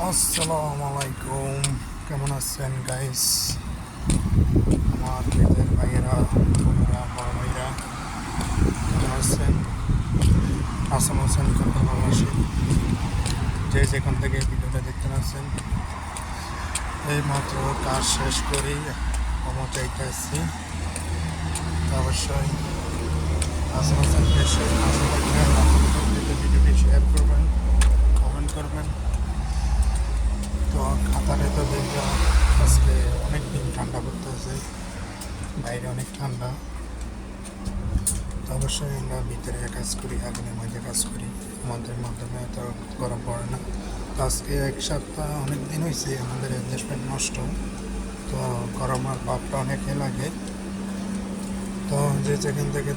আসসালামু আলাইকুম, কেমন আছেন গাইস? আমার নিজের ভাইয়েরা, বোনেরা, বড় ভাইরা কেমন আছেন? আসাম হোসেন কত ভালোবাসি, যে যেখান থেকে ভিডিওটা দেখতে পাচ্ছেন। এই মাত্র কাজ শেষ করি ক্ষমা চাইতে আসছি। অবশ্যই আসাম হোসেন পেশে পাশে থাকবেন, ভিডিওটি শেয়ার করবেন, কমেন্ট করবেন। তো খাতারে তো দেখবা আজকে অনেক দিন ঠান্ডা পড়তেছে, বাইরে অনেক ঠান্ডা। তো অবশ্যই আমরা ভিতরে কাজ করি, আগুনের মাঝে কাজ করি, আমাদের মাধ্যমে তো গরম পড়ে না। তো আজকে এক সপ্তাহ অনেক দিন হয়েছে আমাদের অ্যাডজাস্টমেন্ট নষ্ট, তো গরমের ভাবটা অনেকে লাগে। তো যে যেখান থেকে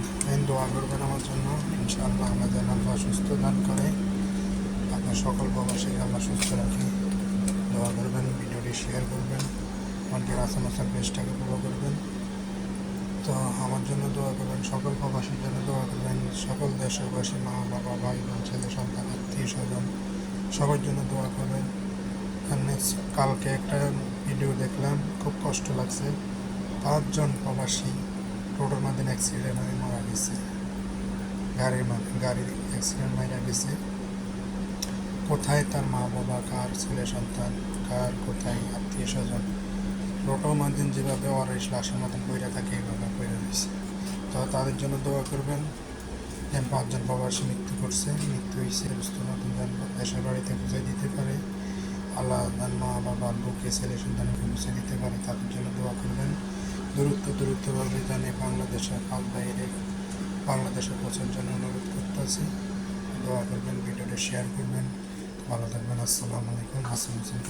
দোয়া করবেন আমার জন্য, ইনশাআল্লাহ আমরা যেন আল্লাহ সুস্থ দান করে, আপনার সকল প্রবাসী আল্লাহ সুস্থ রাখে। দোয়া করবেন, ভিডিওটি শেয়ার করবেন, আমাদের আসাম আসাম পেজটাকে ফলো করবেন। তো আমার জন্য দোয়া করবেন, সকল প্রবাসীর জন্য দোয়া করবেন, সকল দেশবাসী, মা বাবা, ভাই বোন, ছেলে সন্তান, আত্মীয় স্বজন সবার জন্য দোয়া করবেন। কালকে একটা ভিডিও দেখলাম, খুব কষ্ট লাগছে। 5 জন প্রবাসী টোটোর মাধ্যমে অ্যাক্সিডেন্ট হয়ে মারা গেছে, গাড়ির অ্যাক্সিডেন্ট মারা গেছে। কোথায় তার মা বাবা, কার ছেলে সন্তান, কার কোথায় আত্মীয় স্বজন। টোটোর মাধ্যমে যেভাবে অরেস লাশের মতন পইরা থাকে, এইভাবে পইরা রয়েছে। তো তাদের জন্য দোয়া করবেন। 5 জন প্রবাসী মৃত্যু হয়েছে, সুস্থ মতন যেন দেশের বাড়িতে বুঝাই দিতে পারে। আল্লাহ তার মা বাবা, বুকে ছেলে সন্তানকে বুঝে দিতে পারে, তাদের জন্য দোয়া করবেন। দূরত্বভাবে জানে বাংলাদেশের বাইরে বাংলাদেশে পৌঁছার জন্য অনুরোধ করতেছি। দোয়া করবেন, ভিডিওটা শেয়ার করবেন। ভালো থাকবেন। আসসালামু আলাইকুম। হাসান হোসেন।